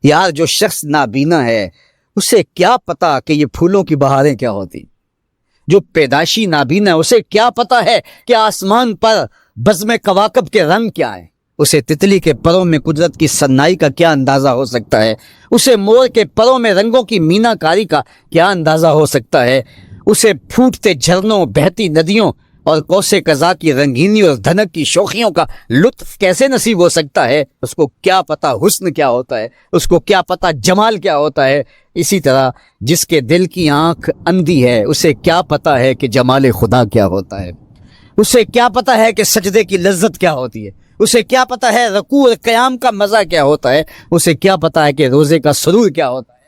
یار جو شخص نابینا ہے اسے کیا پتا کہ یہ پھولوں کی بہاریں کیا ہوتی، جو پیدائشی نابینا ہے اسے کیا پتا ہے کہ آسمان پر بزم کواکب کے رنگ کیا ہے، اسے تتلی کے پروں میں قدرت کی صنائی کا کیا اندازہ ہو سکتا ہے، اسے مور کے پروں میں رنگوں کی مینا کاری کا کیا اندازہ ہو سکتا ہے، اسے پھوٹتے جھرنوں، بہتی ندیوں اور کوسے قضا کی رنگینی اور دھنک کی شوخیوں کا لطف کیسے نصیب ہو سکتا ہے، اس کو کیا پتا حسن کیا ہوتا ہے، اس کو کیا پتا جمال کیا ہوتا ہے۔ اسی طرح جس کے دل کی آنکھ اندھی ہے اسے کیا پتا ہے کہ جمال خدا کیا ہوتا ہے، اسے کیا پتا ہے کہ سجدے کی لذت کیا ہوتی ہے، اسے کیا پتا ہے رکوع اور قیام کا مزہ کیا ہوتا ہے، اسے کیا پتا ہے کہ روزے کا سرور کیا ہوتا ہے۔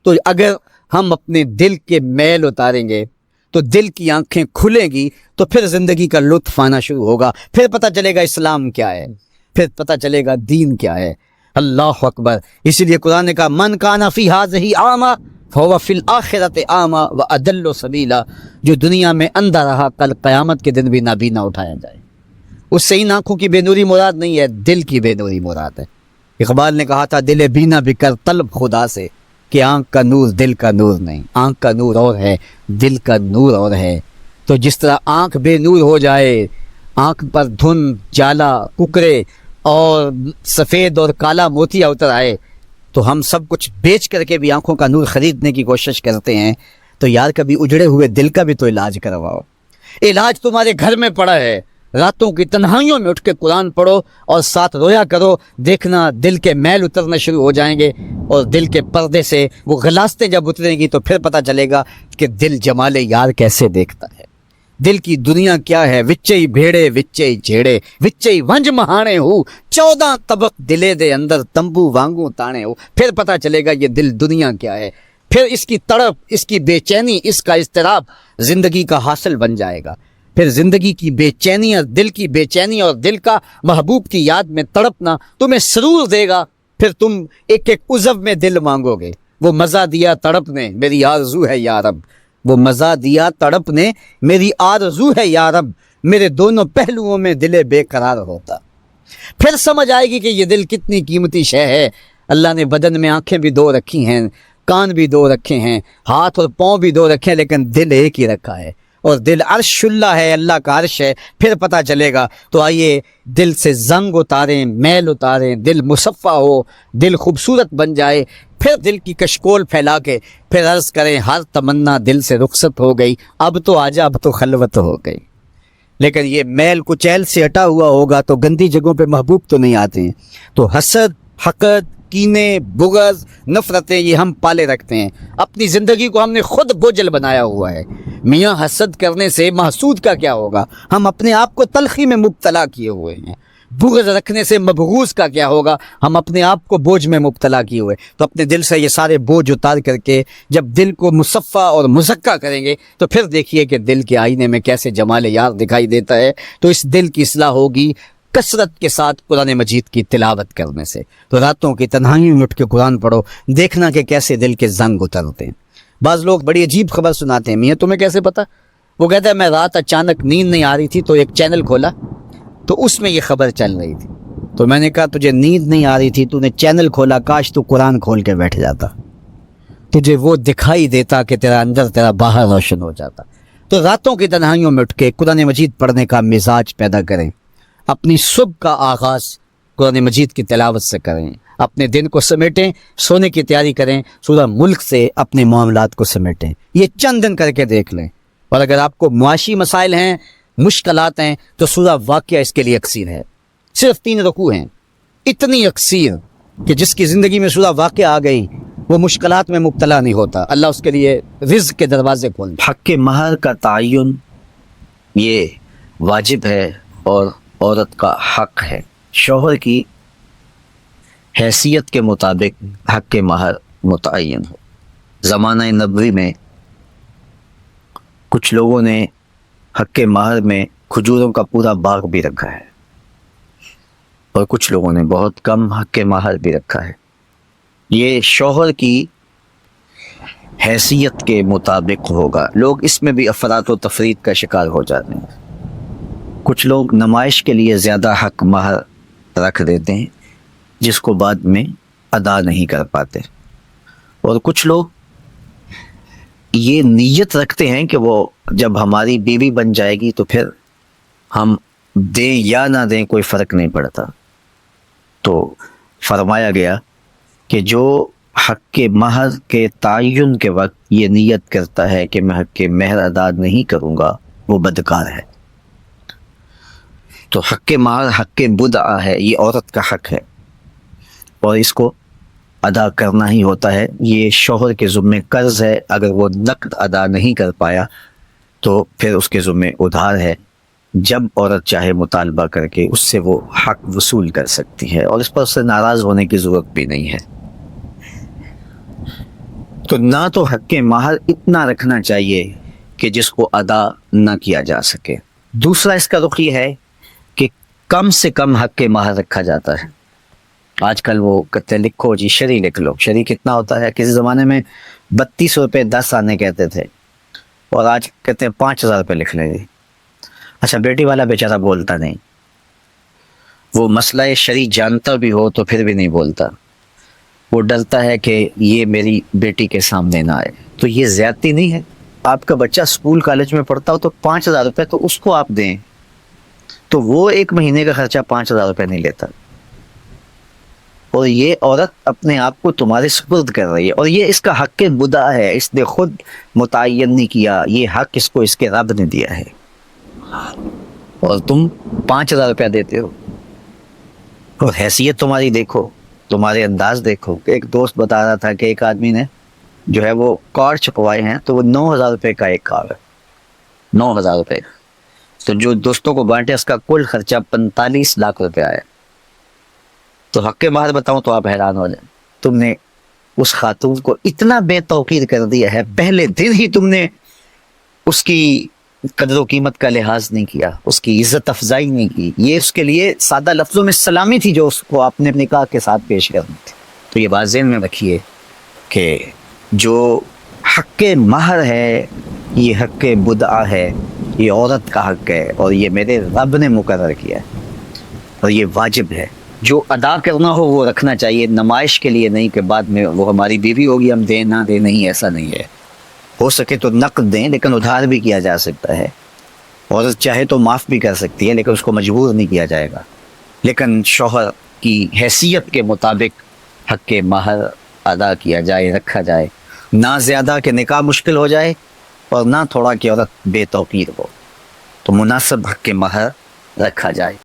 تو اگر ہم اپنے دل کے میل اتاریں گے تو دل کی آنکھیں کھلیں گی، تو پھر زندگی کا لطف آنا شروع ہوگا، پھر پتہ چلے گا اسلام کیا ہے، پھر پتہ چلے گا دین کیا ہے۔ اللہ اکبر۔ اسی لیے قرآن نے کہا من کان فی ہذہ اعمی فہو فی الآخرۃ اعمی واضل سبیلا، جو دنیا میں اندھا رہا کل قیامت کے دن بھی نابینا اٹھایا جائے۔ اس سے ان آنکھوں کی بے نوری مراد نہیں ہے، دل کی بے نوری مراد ہے۔ اقبال نے کہا تھا دل بینا بھی کر طلب خدا سے، کہ آنکھ کا نور دل کا نور نہیں، آنکھ کا نور اور ہے دل کا نور اور ہے۔ تو جس طرح آنکھ بے نور ہو جائے، آنکھ پر دھند، جالا، ککرے اور سفید اور کالا موتیا اتر آئے، تو ہم سب کچھ بیچ کر کے بھی آنکھوں کا نور خریدنے کی کوشش کرتے ہیں۔ تو یار کبھی اجڑے ہوئے دل کا بھی تو علاج کرواؤ۔ علاج تمہارے گھر میں پڑا ہے، راتوں کی تنہائیوں میں اٹھ کے قرآن پڑھو اور ساتھ رویا کرو، دیکھنا دل کے میل اترنا شروع ہو جائیں گے، اور دل کے پردے سے وہ غلاستیں جب اتریں گی تو پھر پتہ چلے گا کہ دل جمال یار کیسے دیکھتا ہے، دل کی دنیا کیا ہے۔ وچے بھیڑے وچے جھیڑے وچے ونج مہانے ہو، 14 طبق دلے دے اندر تمبو وانگوں تانے ہو، پھر پتہ چلے گا یہ دل دنیا کیا ہے، پھر اس کی تڑپ، اس کی بے چینی، اس کا اضطراب زندگی کا حاصل بن جائے گا۔ پھر زندگی کی بے چینی اور دل کی بے چینی اور دل کا محبوب کی یاد میں تڑپنا تمہیں سرور دے گا، پھر تم ایک ایک عضو میں دل مانگو گے۔ وہ مزہ دیا تڑپ نے میری آرزو ہے یا رب، وہ مزہ دیا تڑپ نے میری آرزو ہے یا رب، میرے دونوں پہلوؤں میں دل بے قرار ہوتا۔ پھر سمجھ آئے گی کہ یہ دل کتنی قیمتی شے ہے۔ اللہ نے بدن میں آنکھیں بھی 2 رکھی ہیں، کان بھی 2 رکھے ہیں، ہاتھ اور پاؤں بھی 2 رکھے ہیں، لیکن دل ایک ہی رکھا ہے، اور دل عرش اللہ ہے، اللہ کا عرش ہے۔ پھر پتہ چلے گا۔ تو آئیے دل سے زنگ اتاریں، میل اتاریں، دل مصفہ ہو، دل خوبصورت بن جائے، پھر دل کی کشکول پھیلا کے پھر عرض کریں ہر تمنا دل سے رخصت ہو گئی، اب تو آجا، اب تو خلوت ہو گئی۔ لیکن یہ میل کچیل سے ہٹا ہوا ہوگا تو گندی جگہوں پہ محبوب تو نہیں آتے ہیں۔ تو حسد، حقد، کینے، بغض، نفرتیں یہ ہم پالے رکھتے ہیں، اپنی زندگی کو ہم نے خود بوجھل بنایا ہوا ہے۔ میاں حسد کرنے سے محسود کا کیا ہوگا؟ ہم اپنے آپ کو تلخی میں مبتلا کیے ہوئے ہیں۔ بغض رکھنے سے مبغوض کا کیا ہوگا؟ ہم اپنے آپ کو بوجھ میں مبتلا کیے ہوئے۔ تو اپنے دل سے یہ سارے بوجھ اتار کر کے جب دل کو مصفہ اور مزکہ کریں گے تو پھر دیکھیے کہ دل کے آئینے میں کیسے جمال یار دکھائی دیتا ہے۔ تو اس دل کی اصلاح ہوگی کثرت کے ساتھ قرآن مجید کی تلاوت کرنے سے۔ تو راتوں کی تنہائیوں میں اٹھ کے قرآن پڑھو، دیکھنا کہ کیسے دل کے زنگ اترتے ہیں۔ بعض لوگ بڑی عجیب خبر سناتے ہیں، میاں تمہیں کیسے پتا؟ وہ کہتا ہے میں رات اچانک نیند نہیں آ رہی تھی تو ایک چینل کھولا تو اس میں یہ خبر چل رہی تھی، تو میں نے کہا تجھے نیند نہیں آ رہی تھی، تو نے چینل کھولا، کاش تو قرآن کھول کے بیٹھ جاتا، تجھے وہ دکھائی دیتا کہ تیرا اندر تیرا باہر روشن ہو جاتا۔ تو راتوں کی تنہائیوں میں اٹھ کے قرآن مجید پڑھنے کا مزاج پیدا کریں، اپنی صبح کا آغاز قرآن مجید کی تلاوت سے کریں، اپنے دن کو سمیٹیں، سونے کی تیاری کریں، سورہ ملک سے اپنے معاملات کو سمیٹیں۔ یہ چند دن کر کے دیکھ لیں، اور اگر آپ کو معاشی مسائل ہیں، مشکلات ہیں، تو سورہ واقعہ اس کے لیے اکسیر ہے۔ صرف 3 رکوع ہیں، اتنی اکسیر کہ جس کی زندگی میں سورہ واقعہ آ گئی وہ مشکلات میں مبتلا نہیں ہوتا، اللہ اس کے لیے رزق کے دروازے کھول دے۔ حق مہر کا تعین یہ واجب ہے اور عورت کا حق ہے۔ شوہر کی حیثیت کے مطابق حق مہر متعین ہو۔ زمانہ نبوی میں کچھ لوگوں نے حق مہر میں کھجوروں کا پورا باغ بھی رکھا ہے، اور کچھ لوگوں نے بہت کم حق مہر بھی رکھا ہے۔ یہ شوہر کی حیثیت کے مطابق ہوگا۔ لوگ اس میں بھی افراط و تفریط کا شکار ہو جاتے ہیں۔ کچھ لوگ نمائش کے لیے زیادہ حق مہر رکھ دیتے ہیں، جس کو بعد میں ادا نہیں کر پاتے. اور کچھ لوگ یہ نیت رکھتے ہیں کہ وہ جب ہماری بیوی بن جائے گی تو پھر ہم دیں یا نہ دیں کوئی فرق نہیں پڑتا. تو فرمایا گیا کہ جو حق کے مہر کے تعین کے وقت یہ نیت کرتا ہے کہ میں حق کے مہر ادا نہیں کروں گا وہ بدکار ہے. تو حق کے مہر حق کے بدعہ ہے, یہ عورت کا حق ہے اور اس کو ادا کرنا ہی ہوتا ہے. یہ شوہر کے ذمے قرض ہے, اگر وہ نقد ادا نہیں کر پایا تو پھر اس کے ذمے ادھار ہے. جب عورت چاہے مطالبہ کر کے اس سے وہ حق وصول کر سکتی ہے اور اس پر اس سے ناراض ہونے کی ضرورت بھی نہیں ہے. تو نہ تو حق کے مہر اتنا رکھنا چاہیے کہ جس کو ادا نہ کیا جا سکے. دوسرا اس کا رخ یہ ہے کہ کم سے کم حق کے مہر رکھا جاتا ہے. آج کل وہ کہتے ہیں لکھو جی شرعی لکھ لو. شرعی کتنا ہوتا ہے؟ کسی زمانے میں 3200 روپے 10 آنے کہتے تھے اور آج کہتے ہیں 5000 روپے لکھ لیں گے. اچھا بیٹی والا بیچارہ بولتا نہیں, وہ مسئلہ شرعی جانتا بھی ہو تو پھر بھی نہیں بولتا. وہ ڈرتا ہے کہ یہ میری بیٹی کے سامنے نہ آئے. تو یہ زیادتی نہیں ہے؟ آپ کا بچہ اسکول کالج میں پڑھتا ہو تو 5000 روپے تو اس کو آپ دیں, تو وہ ایک مہینے کا خرچہ 5000 روپے نہیں لیتا. اور یہ عورت اپنے آپ کو تمہارے سپرد کر رہی ہے اور یہ اس کا حق بدعہ ہے. اس نے خود متعین نہیں کیا, یہ حق اس کو اس کے رب نے دیا ہے اور تم 5000 روپیہ دیتے ہو. اور حیثیت تمہاری دیکھو, تمہارے انداز دیکھو. ایک دوست بتا رہا تھا کہ ایک آدمی نے جو ہے وہ کارڈ چھپوائے ہیں تو وہ 9000 روپے کا ایک کارڈ ہے, 9000 روپے. تو جو دوستوں کو بانٹے اس کا کل خرچہ 45 لاکھ روپے آیا. تو حق کے مہر بتاؤں تو آپ حیران ہو جائیں. تم نے اس خاتون کو اتنا بے توقیر کر دیا ہے, پہلے دن ہی تم نے اس کی قدر و قیمت کا لحاظ نہیں کیا, اس کی عزت افزائی نہیں کی. یہ اس کے لیے سادہ لفظوں میں سلامی تھی جو اس کو آپ نے نکاح کے ساتھ پیش کرنی تھی. تو یہ بات ذہن میں رکھیے کہ جو حق مہر ہے یہ حق بدعہ ہے, یہ عورت کا حق ہے اور یہ میرے رب نے مقرر کیا ہے اور یہ واجب ہے. جو ادا کرنا ہو وہ رکھنا چاہیے, نمائش کے لیے نہیں کہ بعد میں وہ ہماری بیوی ہوگی ہم دیں نہ دیں. نہیں, ایسا نہیں ہے. ہو سکے تو نقد دیں لیکن ادھار بھی کیا جا سکتا ہے. عورت چاہے تو معاف بھی کر سکتی ہے لیکن اس کو مجبور نہیں کیا جائے گا. لیکن شوہر کی حیثیت کے مطابق حق مہر ادا کیا جائے, رکھا جائے. نہ زیادہ کہ نکاح مشکل ہو جائے اور نہ تھوڑا کہ عورت بے توقیر ہو. تو مناسب حق مہر رکھا جائے.